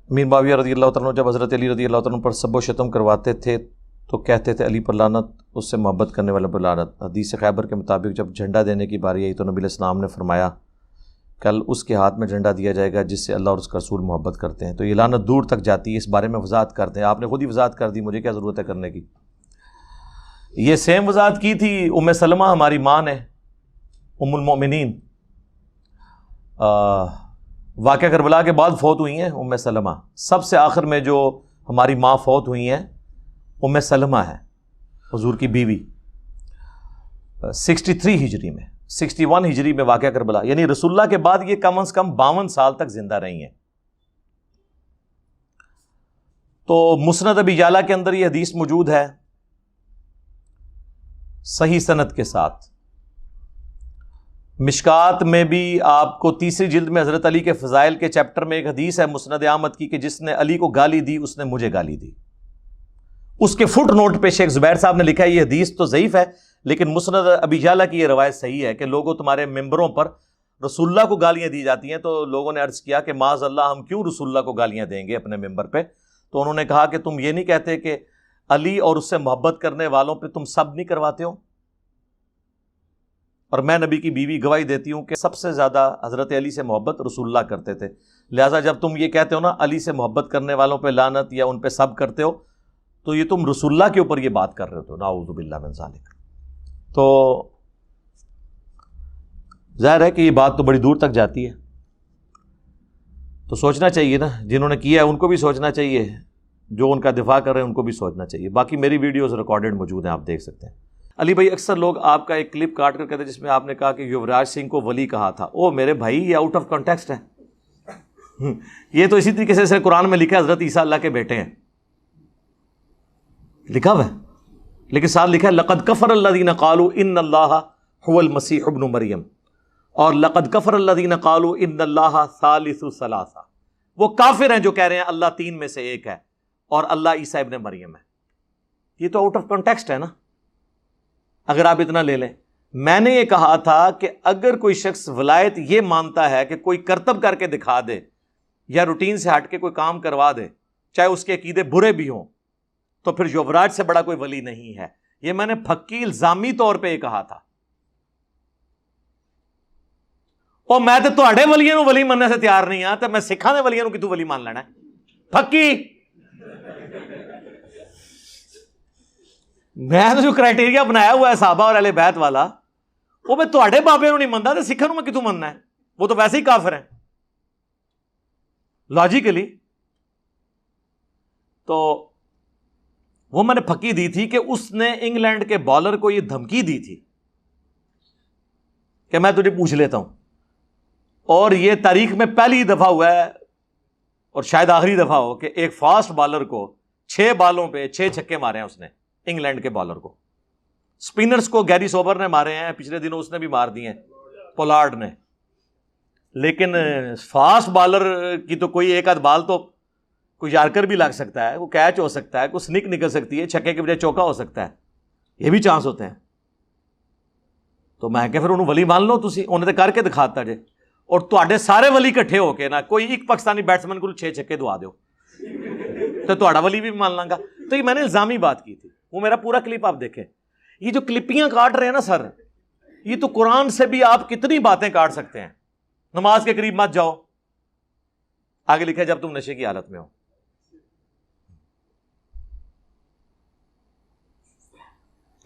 میر معاویہ رضی اللہ تعالیٰ عنہ جب حضرت علی رضی اللہ تعالیٰ عنہ پر سب و شتم کرواتے تھے تو کہتے تھے علی پر لعنت، اس سے محبت کرنے والے پر لعنت۔ حدیث خیبر کے مطابق جب جھنڈا دینے کی باری آئی تو نبی علیہ السلام نے فرمایا کل اس کے ہاتھ میں جھنڈا دیا جائے گا جس سے اللہ اور اس کا رسول محبت کرتے ہیں۔ تو یہ لعنت دور تک جاتی ہے، اس بارے میں وضاحت کرتے ہیں، آپ نے خود ہی وضاحت کر دی، مجھے کیا ضرورت ہے کرنے کی۔ یہ سیم وضاحت کی تھی ام سلمہ، ہماری ماں نے، ام المؤمنین، واقعہ کربلا کے بعد فوت ہوئی ہیں ام سلمہ۔ سب سے آخر میں جو ہماری ماں فوت ہوئی ہیں ام سلمہ ہے، حضور کی بیوی، 63 ہجری میں، 61 ہجری میں واقعہ کربلا، یعنی رسول اللہ کے بعد یہ کم از کم 52 سال تک زندہ رہی ہیں۔ تو مسند ابی یعلا کے اندر یہ حدیث موجود ہے صحیح سند کے ساتھ۔ مشکات میں بھی آپ کو تیسری جلد میں حضرت علی کے فضائل کے چیپٹر میں ایک حدیث ہے مسند احمد کی کہ جس نے علی کو گالی دی اس نے مجھے گالی دی۔ اس کے فٹ نوٹ پہ شیخ زبیر صاحب نے لکھا ہے یہ حدیث تو ضعیف ہے لیکن مسند ابی یعلا کی یہ روایت صحیح ہے کہ لوگوں تمہارے ممبروں پر رسول اللہ کو گالیاں دی جاتی ہیں۔ تو لوگوں نے عرض کیا کہ معاذ اللہ، ہم کیوں رسول اللہ کو گالیاں دیں گے اپنے ممبر پہ؟ تو انہوں نے کہا کہ تم یہ نہیں کہتے کہ علی اور اس سے محبت کرنے والوں پہ تم سب نہیں کرواتے ہو؟ اور میں نبی کی بیوی گواہی دیتی ہوں کہ سب سے زیادہ حضرت علی سے محبت رسول اللہ کرتے تھے، لہٰذا جب تم یہ کہتے ہو نا علی سے محبت کرنے والوں پہ لعنت یا ان پہ سب کرتے ہو تو یہ تم رسول اللہ کے اوپر یہ بات کر رہے ہو، نعوذ باللہ من ذالک۔ تو ظاہر ہے کہ یہ بات تو بڑی دور تک جاتی ہے، تو سوچنا چاہیے نا، جنہوں نے کیا ہے ان کو بھی سوچنا چاہیے، جو ان کا دفاع کر رہے ہیں ان کو بھی سوچنا چاہیے۔ باقی میری ویڈیوز ریکارڈڈ موجود ہیں، آپ دیکھ سکتے ہیں۔ علی بھائی، اکثر لوگ آپ کا ایک کلپ کاٹ کر کہتے ہیں جس میں آپ نے کہا کہ یوراج سنگھ کو ولی کہا تھا۔ او میرے بھائی، یہ آؤٹ آف کانٹیکسٹ ہے۔ یہ تو اسی طریقے سے قرآن میں لکھا ہے حضرت عیسیٰ اللہ کے بیٹے ہیں، لکھا ہوا ہے، لیکن ساتھ لکھا ہے لقد کفر الذین قالوا ان اللہ هو المسیح ابن مریم، اور لقد کفر الذین قالوا ان اللہ ثالث ثلاثہ۔ وہ کافر ہیں جو کہہ رہے ہیں اللہ تین میں سے ایک ہے اور اللہ عیسیٰ ابن مریم ہے۔ یہ تو آؤٹ آف کانٹیکسٹ ہے نا، اگر آپ اتنا لے لیں۔ میں نے یہ کہا تھا کہ اگر کوئی شخص ولایت یہ مانتا ہے کہ کوئی کرتب کر کے دکھا دے یا روٹین سے ہٹ کے کوئی کام کروا دے، چاہے اس کے عقیدے برے بھی ہوں، تو پھر یوراج سے بڑا کوئی ولی نہیں ہے۔ یہ میں نے پھکی الزامی طور پہ یہ کہا تھا۔ اور میں تو تہاڈے ولیاں نو ولی مننے سے تیار نہیں ہاں، تو میں سکھاں دے ولیاں نو کتوں ولی مان لینا ہے؟ پھکی میں تو جو کرائٹیریا بنایا ہوا ہے صحابہ اور اہل بیت والا، وہ میں تہاڈے بابے نو نہیں منتا تو سکھاں نو میں کتوں مننا ہے؟ وہ تو ویسے ہی کافر ہیں لاجیکلی۔ تو وہ میں نے پھکی دی تھی کہ اس نے انگلینڈ کے بالر کو یہ دھمکی دی تھی کہ میں تجھے پوچھ لیتا ہوں، اور یہ تاریخ میں پہلی دفعہ ہوا ہے اور شاید آخری دفعہ ہو کہ ایک فاسٹ بالر کو 6 بالوں پہ 6 چھکے مارے ہیں اس نے، انگلینڈ کے بالر کو۔ سپنرز کو گیری سوبر نے مارے ہیں، پچھلے دنوں اس نے بھی مار دیے ہیں، پولارڈ نے، لیکن فاسٹ بالر کی تو کوئی ایک آدھ بال تو کوئی یارکر بھی لگ سکتا ہے، وہ کیچ ہو سکتا ہے، کوئی سنک نکل سکتی ہے، چھکے کے بجائے چوکا ہو سکتا ہے، یہ بھی چانس ہوتے ہیں۔ تو میں کہ پھر انہوں ولی مان لو تسی، انہیں تو کر کے دکھاتا جے، اور تواڈے سارے ولی کٹھے ہو کے نا کوئی ایک پاکستانی بیٹسمین کو 6 چھکے دوا دیو تو تہاڈا ولی بھی مان لاں گا۔ تو یہ میں نے الزامی بات کی تھی، وہ میرا پورا کلپ آپ دیکھیں۔ یہ جو کلپیاں کاٹ رہے ہیں نا سر، یہ تو قرآن سے بھی آپ کتنی باتیں کاٹ سکتے ہیں۔ نماز کے قریب مت جاؤ، آگے لکھا ہے جب تم نشے کی حالت میں ہو۔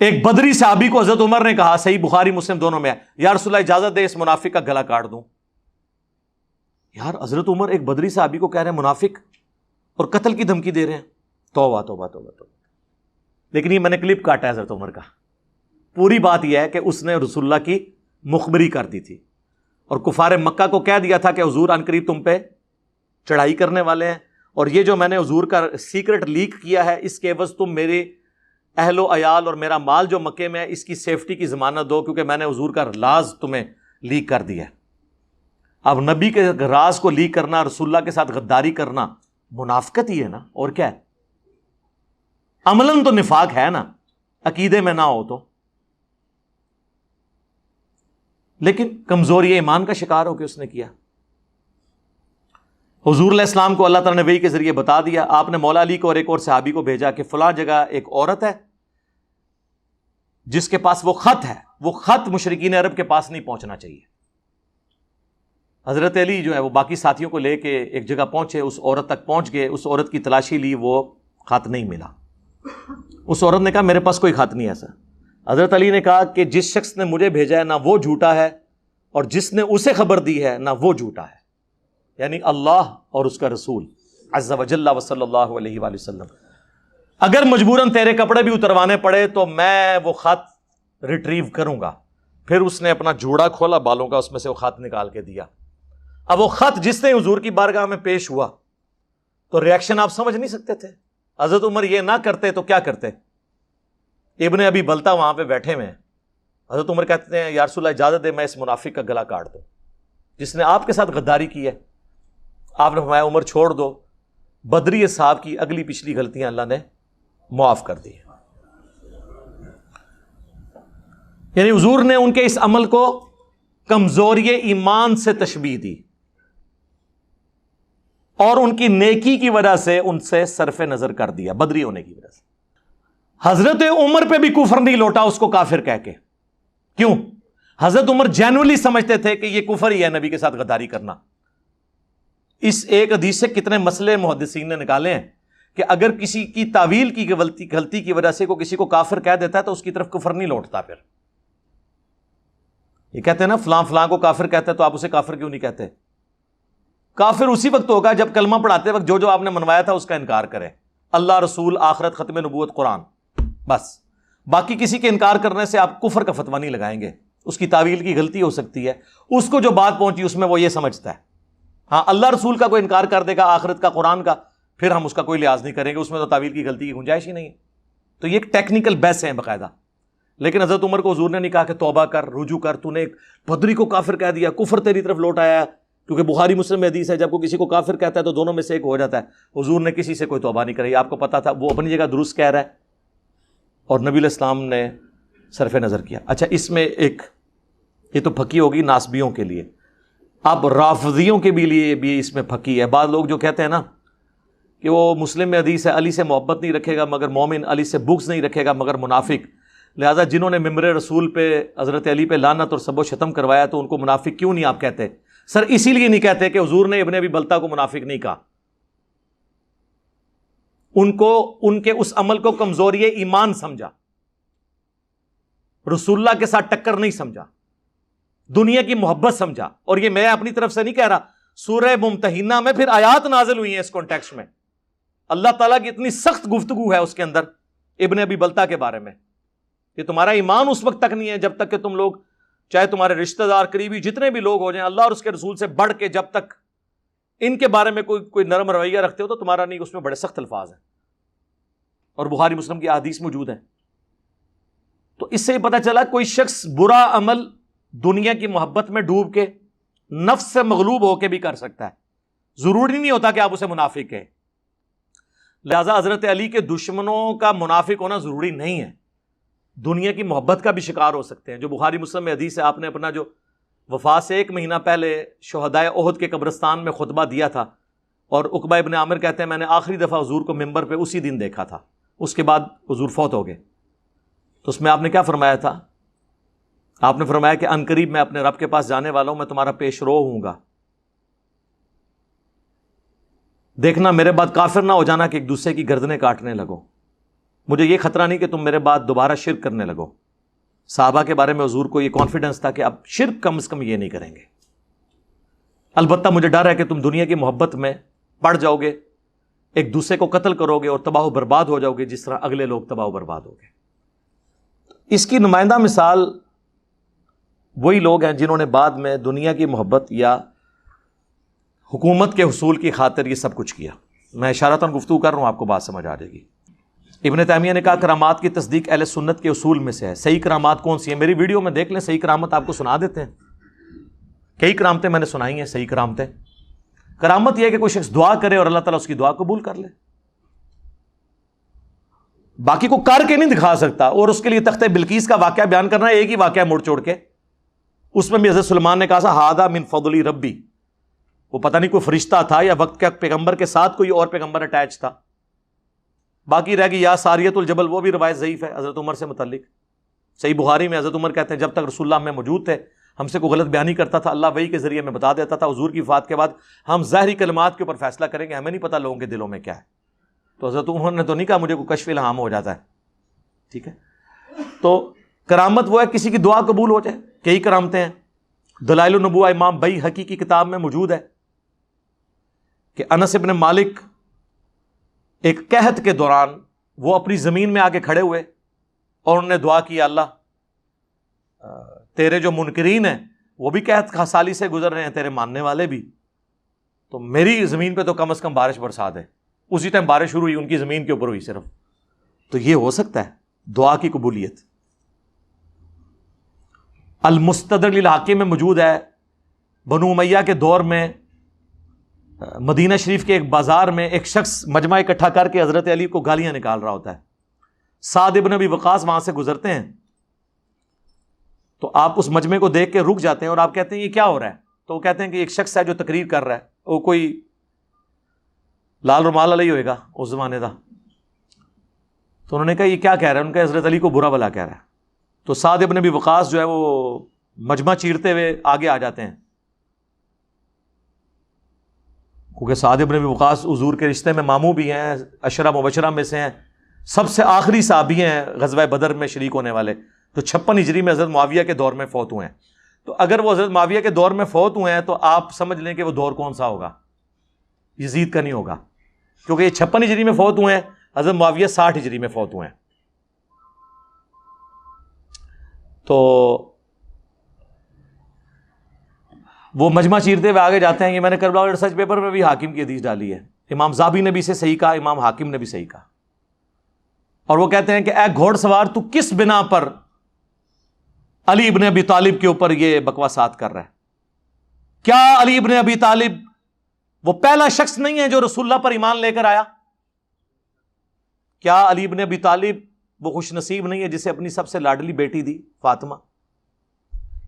ایک بدری صحابی کو حضرت عمر نے کہا، صحیح بخاری مسلم دونوں میں ہے، یا رسول اللہ اجازت دے اس منافق کا گلا کاٹ دوں۔ یار حضرت عمر ایک بدری صحابی کو کہہ رہے ہیں منافق اور قتل کی دھمکی دے رہے ہیں، توبہ توبہ توبہ توبہ۔ لیکن یہ میں نے کلپ کاٹا ہے حضرت عمر کا، پوری بات یہ ہے کہ اس نے رسول اللہ کی مخبری کر دی تھی اور کفار مکہ کو کہہ دیا تھا کہ حضور ان قریب تم پہ چڑھائی کرنے والے ہیں، اور یہ جو میں نے حضور کا سیکرٹ لیک کیا ہے اس کے عوض تم میرے اہل و عیال اور میرا مال جو مکے میں ہے اس کی سیفٹی کی ضمانت دو، کیونکہ میں نے حضور کا راز تمہیں لیک کر دیا ہے۔ اب نبی کے راز کو لیک کرنا، رسول اللہ کے ساتھ غداری کرنا منافقت ہی ہے نا، اور کیا ہے؟ عملاً تو نفاق ہے نا، عقیدے میں نہ ہو تو، لیکن کمزوری ایمان کا شکار ہو کے اس نے کیا۔ حضور علیہ السلام کو اللہ تعالیٰ نے وحی کے ذریعے بتا دیا. آپ نے مولا علی کو اور ایک اور صحابی کو بھیجا کہ فلاں جگہ ایک عورت ہے جس کے پاس وہ خط ہے، وہ خط مشرکین عرب کے پاس نہیں پہنچنا چاہیے. حضرت علی جو ہے وہ باقی ساتھیوں کو لے کے ایک جگہ پہنچے، اس عورت تک پہنچ گئے، اس عورت کی تلاشی لی، وہ خط نہیں ملا. اس عورت نے کہا میرے پاس کوئی خط نہیں ایسا. حضرت علی نے کہا کہ جس شخص نے مجھے بھیجا ہے نہ وہ جھوٹا ہے، اور جس نے اسے خبر دی ہے نہ وہ جھوٹا ہے، یعنی اللہ اور اس کا رسول عز وجل و صلی اللہ علیہ وآلہ وسلم. اگر مجبوراً تیرے کپڑے بھی اتروانے پڑے تو میں وہ خط ریٹریو کروں گا. پھر اس نے اپنا جوڑا کھولا بالوں کا، اس میں سے وہ خط نکال کے دیا. اب وہ خط جس نے حضور کی بارگاہ میں پیش ہوا تو ریاکشن آپ سمجھ نہیں سکتے تھے. حضرت عمر یہ نہ کرتے تو کیا کرتے؟ ابن ابی بلتا وہاں پہ بیٹھے ہوئے ہیں. حضرت عمر کہتے ہیں یا رسول اللہ اجازت دے میں اس منافق کا گلا کاٹ دوں جس نے آپ کے ساتھ غداری کی ہے. آپ نے فرمایا عمر چھوڑ دو، بدری صاحب کی اگلی پچھلی غلطیاں اللہ نے معاف کر دی. یعنی حضور نے ان کے اس عمل کو کمزوری ایمان سے تشبیہ دی اور ان کی نیکی کی وجہ سے ان سے صرف نظر کر دیا، بدری ہونے کی وجہ سے. حضرت عمر پہ بھی کفر نہیں لوٹا اس کو کافر کہہ کے. کیوں؟ حضرت عمر جینولی سمجھتے تھے کہ یہ کفر ہی ہے نبی کے ساتھ غداری کرنا. اس ایک حدیث سے کتنے مسئلے محدثین نے نکالے ہیں کہ اگر کسی کی تعویل کی غلطی کی وجہ سے کسی کو کافر کہہ دیتا ہے تو اس کی طرف کفر نہیں لوٹتا. پھر یہ کہتے ہیں نا فلاں فلاں کو کافر کہتا ہے تو آپ اسے کافر کیوں نہیں کہتے؟ کافر اسی وقت ہوگا جب کلمہ پڑھاتے وقت جو آپ نے منوایا تھا اس کا انکار کرے. اللہ، رسول، آخرت، ختم نبوت، قرآن، بس. باقی کسی کے انکار کرنے سے آپ کفر کا فتویٰ نہیں لگائیں گے. اس کی تعویل کی غلطی ہو سکتی ہے، اس کو جو بات پہنچی اس میں وہ یہ سمجھتا ہے. ہاں، اللہ رسول کا کوئی انکار کر دے گا، آخرت کا، قرآن کا، پھر ہم اس کا کوئی لحاظ نہیں کریں گے، اس میں تو تعویل کی غلطی کی گنجائش ہی نہیں ہے. تو یہ ایک ٹیکنیکل بحث ہے باقاعدہ. لیکن حضرت عمر کو حضور نے نہیں کہا کہ توبہ کر، رجوع کر، تو نے ایک بدری کو کافر کہہ دیا، کفر تیری طرف لوٹ آیا. کیونکہ بخاری مسلم میں حدیث ہے جب کوئی کسی کو کافر کہتا ہے تو دونوں میں سے ایک ہو جاتا ہے. حضور نے کسی سے کوئی توبہ نہیں کرائی. آپ کو پتا تھا وہ اپنی جگہ درست کہہ رہا ہے اور نبی علیہ السلام نے صرف نظر کیا. اچھا، اس میں ایک یہ تو پھکی ہوگی ناسبیوں کے لیے. اب رافضیوں کے بھی لیے بھی اس میں پھکی ہے. بعض لوگ جو کہتے ہیں نا کہ وہ مسلم میں حدیث ہے علی سے محبت نہیں رکھے گا مگر مومن، علی سے بغض نہیں رکھے گا مگر منافق. لہٰذا جنہوں نے ممبر رسول پہ حضرت علی پہ لعنت اور سب و شتم کروایا تو ان کو منافق کیوں نہیں آپ کہتے؟ سر اسی لیے نہیں کہتے کہ حضور نے ابن ابی بلتا کو منافق نہیں کہا. ان کے اس عمل کو کمزوری ایمان سمجھا، رسول اللہ کے ساتھ ٹکر نہیں سمجھا، دنیا کی محبت سمجھا. اور یہ میں اپنی طرف سے نہیں کہہ رہا، سورہ ممتحنہ میں پھر آیات نازل ہوئی ہیں اس کانٹیکسٹ میں. اللہ تعالیٰ کی اتنی سخت گفتگو ہے اس کے اندر ابن ابی بلتا کے بارے میں کہ تمہارا ایمان اس وقت تک نہیں ہے جب تک کہ تم لوگ، چاہے تمہارے رشتہ دار قریبی جتنے بھی لوگ ہو جائیں، اللہ اور اس کے رسول سے بڑھ کے جب تک ان کے بارے میں کوئی نرم رویہ رکھتے ہو تو تمہارا نہیں. اس میں بڑے سخت الفاظ ہیں اور بخاری مسلم کی احادیث موجود ہیں. تو اس سے یہ پتہ چلا کوئی شخص برا عمل دنیا کی محبت میں ڈوب کے نفس سے مغلوب ہو کے بھی کر سکتا ہے. ضروری نہیں ہوتا کہ آپ اسے منافق کہیں. لہذا حضرت علی کے دشمنوں کا منافق ہونا ضروری نہیں ہے، دنیا کی محبت کا بھی شکار ہو سکتے ہیں. جو بخاری مسلم میں حدیث ہے، آپ نے اپنا جو وفات سے 1 مہینہ پہلے شہدائے احد کے قبرستان میں خطبہ دیا تھا اور عقبہ ابن عامر کہتے ہیں میں نے آخری دفعہ حضور کو ممبر پہ اسی دن دیکھا تھا، اس کے بعد حضور فوت ہو گئے. تو اس میں آپ نے کیا فرمایا تھا؟ آپ نے فرمایا کہ ان قریب میں اپنے رب کے پاس جانے والا ہوں، میں تمہارا پیش رو ہوں گا. دیکھنا میرے بعد کافر نہ ہو جانا کہ ایک دوسرے کی گردنیں کاٹنے لگو. مجھے یہ خطرہ نہیں کہ تم میرے بعد دوبارہ شرک کرنے لگو. صحابہ کے بارے میں حضور کو یہ کانفیڈنس تھا کہ اب شرک کم از کم یہ نہیں کریں گے. البتہ مجھے ڈر ہے کہ تم دنیا کی محبت میں پڑ جاؤ گے، ایک دوسرے کو قتل کرو گے اور تباہ و برباد ہو جاؤ گے جس طرح اگلے لوگ تباہ و برباد ہو گئے. اس کی نمائندہ مثال وہی لوگ ہیں جنہوں نے بعد میں دنیا کی محبت یا حکومت کے حصول کی خاطر یہ سب کچھ کیا. میں اشارتاً گفتگو کر رہا ہوں، آپ کو بات سمجھ آ جائے گی. ابن تیمیہ نے کہا کرامات کی تصدیق اہل سنت کے اصول میں سے ہے. صحیح کرامات کون سی ہیں؟ میری ویڈیو میں دیکھ لیں، صحیح کرامت آپ کو سنا دیتے ہیں. کئی کرامتیں میں نے سنائی ہیں صحیح کرامتیں. کرامت یہ ہے کہ کوئی شخص دعا کرے اور اللہ تعالیٰ اس کی دعا قبول کر لے. باقی کو کر کے نہیں دکھا سکتا. اور اس کے لیے تختہ بلقیس کا واقعہ بیان کرنا ہے، ایک ہی واقعہ موڑ چوڑ کے. اس میں بھی حضرت سلیمان نے کہا ہادہ من فضل ربی، وہ پتہ نہیں کوئی فرشتہ تھا یا وقت کے پیغمبر کے ساتھ کوئی اور پیغمبر اٹیچ تھا. باقی رہ گئی یا ساریۃ الجبل، وہ بھی روایت ضعیف ہے حضرت عمر سے متعلق. صحیح بخاری میں حضرت عمر کہتے ہیں جب تک رسول اللہ میں موجود تھے ہم سے کوئی غلط بیانی کرتا تھا اللہ وحی کے ذریعے میں بتا دیتا تھا، حضور کی وفات کے بعد ہم ظاہری کلمات کے اوپر فیصلہ کریں گے، ہمیں نہیں پتہ لوگوں کے دلوں میں کیا ہے. تو حضرت عمر نے تو نہیں کہا مجھے کوئی کشف الہام ہو جاتا ہے. ٹھیک ہے، تو کرامت وہ ہے کسی کی دعا قبول ہو جائے. کئی کرامتیں ہیں. دلائل النبوہ امام بیہقی کی کتاب میں موجود ہے کہ انس بن مالک ایک قحط کے دوران وہ اپنی زمین میں آ کے کھڑے ہوئے اور انہوں نے دعا کی اللہ تیرے جو منکرین ہیں وہ بھی قحط سالی سے گزر رہے ہیں، تیرے ماننے والے بھی، تو میری زمین پہ تو کم از کم بارش برسا دے. اسی ٹائم بارش شروع ہوئی، ان کی زمین کے اوپر ہوئی صرف. تو یہ ہو سکتا ہے دعا کی قبولیت. المستدرک للحاکم میں موجود ہے بنو امیہ کے دور میں مدینہ شریف کے ایک بازار میں ایک شخص مجمع اکٹھا کر کے حضرت علی کو گالیاں نکال رہا ہوتا ہے. سعد ابن ابی وقاص وہاں سے گزرتے ہیں تو آپ اس مجمع کو دیکھ کے رک جاتے ہیں اور آپ کہتے ہیں یہ کیا ہو رہا ہے؟ تو وہ کہتے ہیں کہ ایک شخص ہے جو تقریر کر رہا ہے، وہ کوئی لال رومال علیہ ہوئے گا اس زمانے کا. تو انہوں نے کہا یہ کیا کہہ رہا ہے؟ ان کا حضرت علی کو برا بلا کہہ رہا ہے. تو سعد ابن ابی وقاص جو ہے وہ مجمع چیرتے ہوئے آگے آ جاتے ہیں، کیونکہ سعد ابن ابی وقاص حضور کے رشتے میں ماموں بھی ہیں، عشرہ مبشرہ میں سے ہیں، سب سے آخری صحابی ہیں غزوہ بدر میں شریک ہونے والے. تو 56 ہجری میں حضرت معاویہ کے دور میں فوت ہوئے ہیں. تو اگر وہ حضرت معاویہ کے دور میں فوت ہوئے ہیں تو آپ سمجھ لیں کہ وہ دور کون سا ہوگا؟ یزید کا نہیں ہوگا، کیونکہ یہ 56 ہجری میں فوت ہوئے ہیں، حضرت معاویہ 60 ہجری میں فوت ہوئے ہیں. تو وہ مجمع چیرتے ہوئے آگے جاتے ہیں. یہ میں نے کربلا ریسرچ پیپر میں بھی حاکم کی حدیث ڈالی ہے، امام زابی نے بھی اسے صحیح کہا، امام حاکم نے بھی صحیح کہا. اور وہ کہتے ہیں کہ اے گھوڑ سوار تو کس بنا پر علی ابن ابی طالب کے اوپر یہ بکواسات کر رہا ہے؟ کیا علی ابن ابی طالب وہ پہلا شخص نہیں ہے جو رسول اللہ پر ایمان لے کر آیا؟ کیا علی ابن ابی طالب وہ خوش نصیب نہیں ہے جسے اپنی سب سے لاڈلی بیٹی دی فاطمہ؟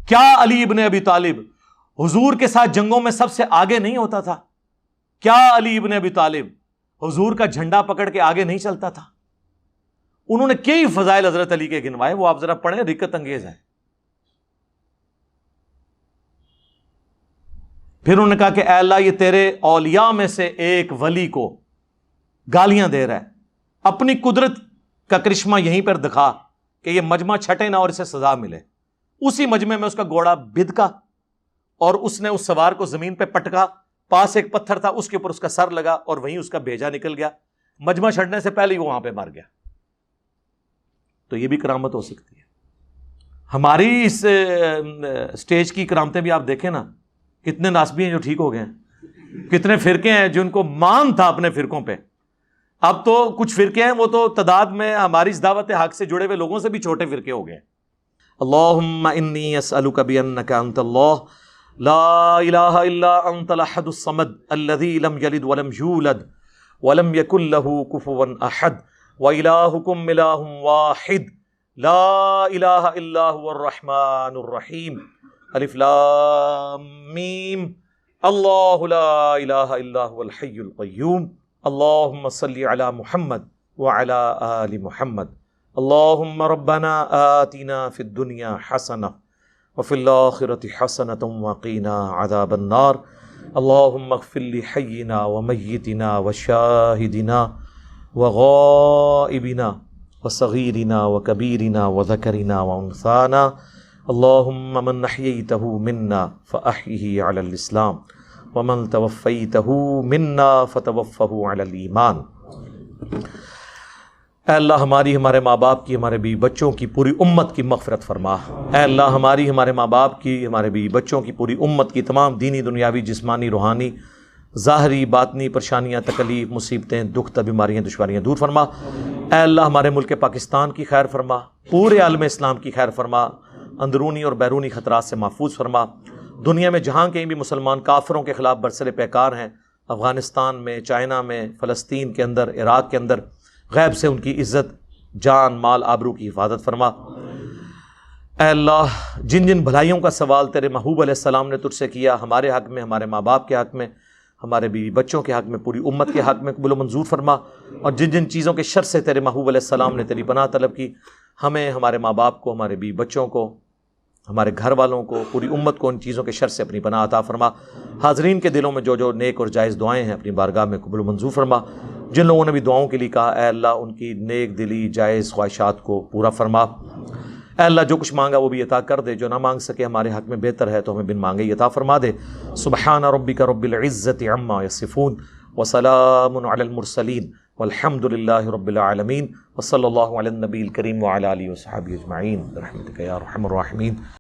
کیا علی ابن ابی طالب حضور کے ساتھ جنگوں میں سب سے آگے نہیں ہوتا تھا؟ کیا علی ابن ابی طالب حضور کا جھنڈا پکڑ کے آگے نہیں چلتا تھا؟ انہوں نے کئی فضائل حضرت علی کے گنوائے، وہ آپ ذرا پڑھیں، رکت انگیز ہیں. پھر انہوں نے کہا کہ اے اللہ یہ تیرے اولیاء میں سے ایک ولی کو گالیاں دے رہا ہے، اپنی قدرت کا کرشمہ یہیں پر دکھا کہ یہ مجمع چھٹے نہ اور اسے سزا ملے. اسی مجمع میں اس کا گھوڑا بدکا اور اس نے اس سوار کو زمین پہ پٹکا، پاس ایک پتھر تھا اس کے اوپر اس کا سر لگا اور وہیں اس کا بھیجا نکل گیا. مجمع چھٹنے سے پہلے ہی وہ وہاں پہ مر گیا. تو یہ بھی کرامت ہو سکتی ہے. ہماری اس سٹیج کی کرامتیں بھی آپ دیکھیں نا، کتنے ناسبی ہیں جو ٹھیک ہو گئے ہیں، کتنے فرقے ہیں جن کو مان تھا اپنے فرقوں پہ. اب تو کچھ فرقے ہیں وہ تو تعداد میں ہماری اس دعوت حق سے جڑے ہوئے لوگوں سے بھی چھوٹے فرقے ہو گئے. اللہم انی اسألک بانک انت اللہ لا الہ الا انت الاحد الصمد الذی لم یلد ولم یولد ولم یکن لہ کفوا احد وَإِلَٰهُكُمْ إِلَٰهٌ وَاحِدٌ لَا إِلَٰهَ إِلَّا هُوَ الرَّحْمَٰنُ الرَّحِيمُ الف لام میم اللہ لا الہ الا هو الحی القیوم اللہم صلی علی محمد وعلی آل محمد اللہم ربنا آتنا فی الدنیا حسنہ وفی الآخرة حسنة وقنا عذاب النار اللہم اغفر لحینا ومیتنا وشاہدنا وغائبنا وصغیرنا وکبیرنا وذکرنا وانثانا اللہم من احییتہ منا فاحیہ علی الاسلام ومن توفیتہ منا فتوفہ علی الایمان. اے اللہ ہماری ہمارے ماں باپ کی ہمارے بیوی بچوں کی پوری امت کی مغفرت فرما. اے اللہ ہماری ہمارے ماں باپ کی ہمارے بیوی بچوں کی پوری امت کی تمام دینی دنیاوی جسمانی روحانی ظاہری باطنی پریشانیاں تکلیف مصیبتیں دکھ بیماریاں دشواریاں دور فرما. اے اللہ ہمارے ملک پاکستان کی خیر فرما، پورے عالم اسلام کی خیر فرما، اندرونی اور بیرونی خطرات سے محفوظ فرما. دنیا میں جہاں کہیں بھی مسلمان کافروں کے خلاف برسر پیکار ہیں، افغانستان میں، چائنا میں، فلسطین کے اندر، عراق کے اندر، غیب سے ان کی عزت جان مال آبرو کی حفاظت فرما. اے اللہ جن جن بھلائیوں کا سوال تیرے محبوب علیہ السلام نے تجھ سے کیا، ہمارے حق میں، ہمارے ماں باپ کے حق میں، ہمارے بیوی بچوں کے حق میں، پوری امت کے حق میں قبول و منظور فرما، اور جن جن چیزوں کے شر سے تیرے محبوب علیہ السلام نے تیری پناہ طلب کی، ہمیں، ہمارے ماں باپ کو، ہمارے بیوی بچوں کو، ہمارے گھر والوں کو، پوری امت کو ان چیزوں کے شر سے اپنی پناہ عطا فرما۔ حاضرین کے دلوں میں جو جو نیک اور جائز دعائیں ہیں اپنی بارگاہ میں قبول و منظور فرما۔ جن لوگوں نے بھی دعاؤں کے لیے کہا، اے اللہ ان کی نیک دلی جائز خواہشات کو پورا فرما۔ اے اللہ جو کچھ مانگا وہ بھی عطا کر دے، جو نہ مانگ سکے ہمارے حق میں بہتر ہے تو ہمیں بن مانگے ہی عطا فرما دے۔ سبحان ربک رب العزت عما یصفون وسلام علی المرسلین والحمد للہ رب العالمین، وصلی اللہ علی النبی الکریم وعلی آلہ وصحبہ اجمعین برحمتک یا ارحم الراحمین۔